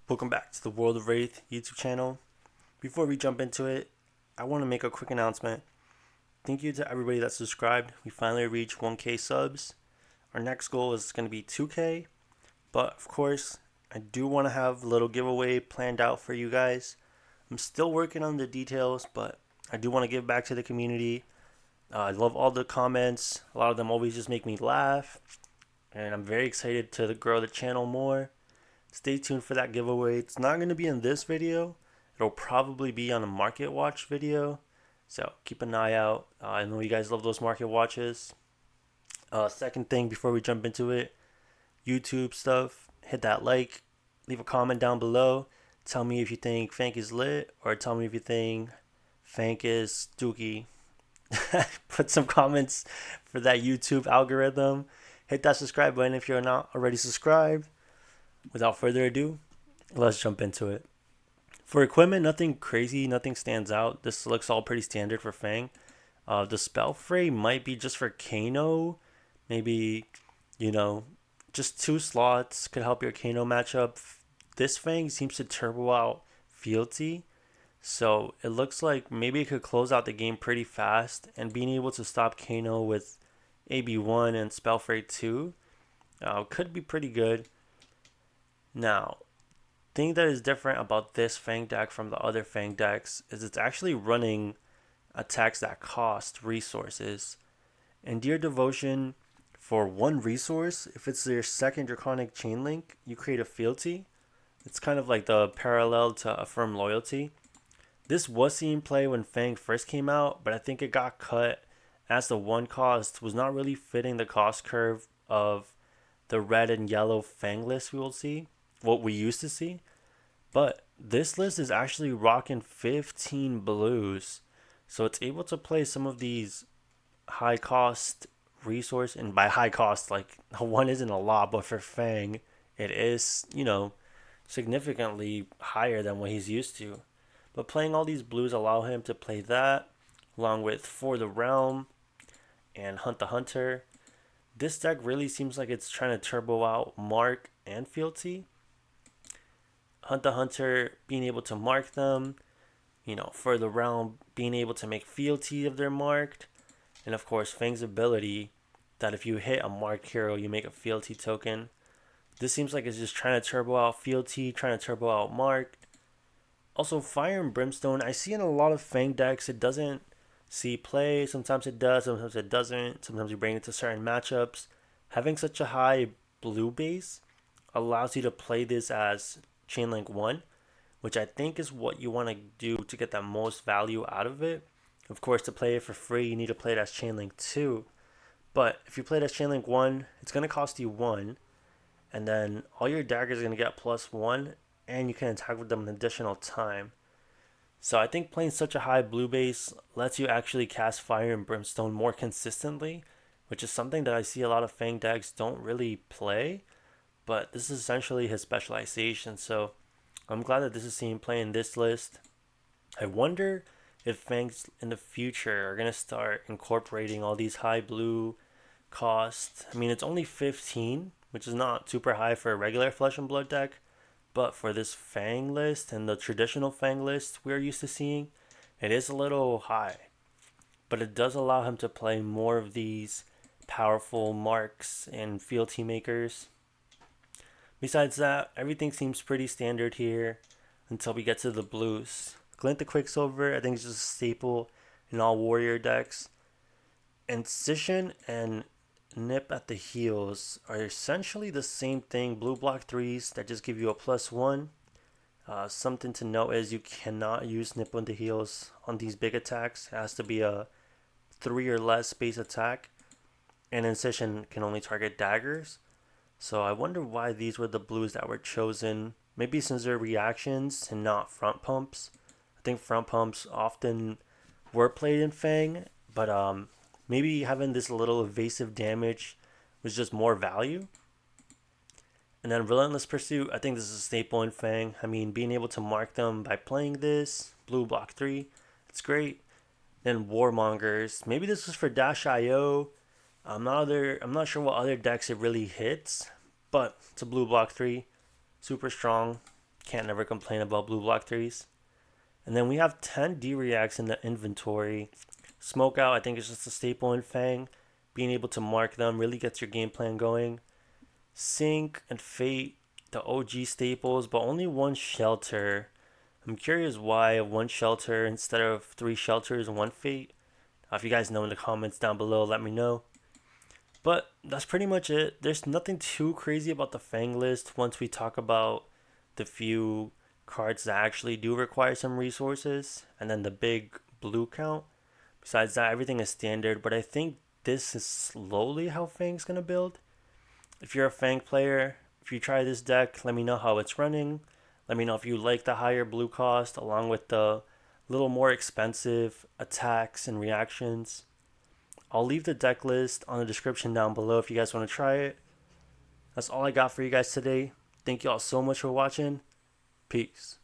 Welcome back to the World of Wraith YouTube channel. Before we jump into it, I want to make a quick announcement. Thank you to everybody that subscribed. We finally reached 1K subs. Our next goal is going to be 2K, but of course, I do want to have a little giveaway planned out for you guys. I'm still working on the details, but I do want to give back to the community. I love all the comments. A lot of them always just make me laugh, and I'm very excited to grow the channel more. Stay tuned for that giveaway. It's not going to be in this video. It'll probably be on a market watch video. So keep an eye out. I know you guys love those market watches. Second thing before we jump into it, YouTube stuff. Hit that like. Leave a comment down below. Tell me if you think FANG is lit, or tell me if you think FANG is dookie. Put some comments for that YouTube algorithm. Hit that subscribe button if you're not already subscribed. Without further ado, let's jump into it. For equipment, nothing crazy, nothing stands out. This looks all pretty standard for FANG. The spell fray might be just for Kano. Maybe, just 2 slots could help your Kano matchup. This FANG seems to turbo out fealty. So it looks like maybe it could close out the game pretty fast. And being able to stop Kano with AB1 and spell fray 2 could be pretty good. Now, thing that is different about this FANG deck from the other FANG decks is it's actually running attacks that cost resources. In Dear Devotion, for 1 resource, if it's your second Draconic Chain Link, you create a fealty. It's kind of like the parallel to Affirm Loyalty. This was seen play when FANG first came out, but I think it got cut as the 1 cost was not really fitting the cost curve of the red and yellow FANG list we will see. What we used to see. But this list is actually rocking 15 blues. So it's able to play some of these high cost resource. And by high cost, like 1 isn't a lot, but for FANG, it is, significantly higher than what he's used to. But playing all these blues allow him to play that, along with For the Realm and Hunt the Hunter. This deck really seems like it's trying to turbo out Mark and Fealty. Hunt the Hunter being able to mark them, For the Realm being able to make fealty if they're marked, and of course FANG's ability that if you hit a marked hero, you make a fealty token. This seems like it's just trying to turbo out fealty, trying to turbo out mark. Also, Fire and Brimstone, I see in a lot of FANG decks, it doesn't see play. Sometimes it does, sometimes it doesn't. Sometimes you bring it to certain matchups. Having such a high blue base allows you to play this as Chainlink 1, which I think is what you want to do to get the most value out of it. Of course, to play it for free, you need to play it as Chainlink 2. But if you play it as Chainlink 1, it's going to cost you 1. And then all your daggers are going to get +1. And you can attack with them an additional time. So I think playing such a high blue base lets you actually cast Fire and Brimstone more consistently, which is something that I see a lot of FANG decks don't really play. But this is essentially his specialization, so I'm glad that this is seen play in this list. I wonder if FANGs in the future are going to start incorporating all these high blue costs. I mean, it's only 15, which is not super high for a regular Flesh and Blood deck, but for this FANG list and the traditional FANG list we're used to seeing, it is a little high. But it does allow him to play more of these powerful marks and fealty makers. Besides that, everything seems pretty standard here until we get to the blues. Glint the Quicksilver, I think it's just a staple in all warrior decks. Incision and Nip at the Heels are essentially the same thing. Blue block 3s that just give you a +1. Something to note is you cannot use Nip on the Heels on these big attacks. It has to be a 3 or less space attack. And Incision can only target daggers. So I wonder why these were the blues that were chosen. Maybe since they're reactions and not front pumps. I think front pumps often were played in FANG, but maybe having this little evasive damage was just more value. And then Relentless Pursuit, I think this is a staple in FANG. I mean, being able to mark them by playing this, blue block 3, it's great. Then Warmongers, maybe this is for Dash.io. I'm not sure what other decks it really hits, but it's a blue block 3, super strong. Can't never complain about blue block threes. And then we have 10 D reacts in the inventory. Smoke out, I think, is just a staple in FANG. Being able to mark them really gets your game plan going. Sync and Fate, the OG staples, but only one shelter. I'm curious why one shelter instead of three shelters and one Fate. If you guys know in the comments down below, let me know. But that's pretty much it. There's nothing too crazy about the FANG list once we talk about the few cards that actually do require some resources and then the big blue count. Besides that, everything is standard, but I think this is slowly how FANG's gonna build. If you're a FANG player, if you try this deck, let me know how it's running. Let me know if you like the higher blue cost along with the little more expensive attacks and reactions. I'll leave the deck list on the description down below if you guys want to try it. That's all I got for you guys today. Thank you all so much for watching. Peace.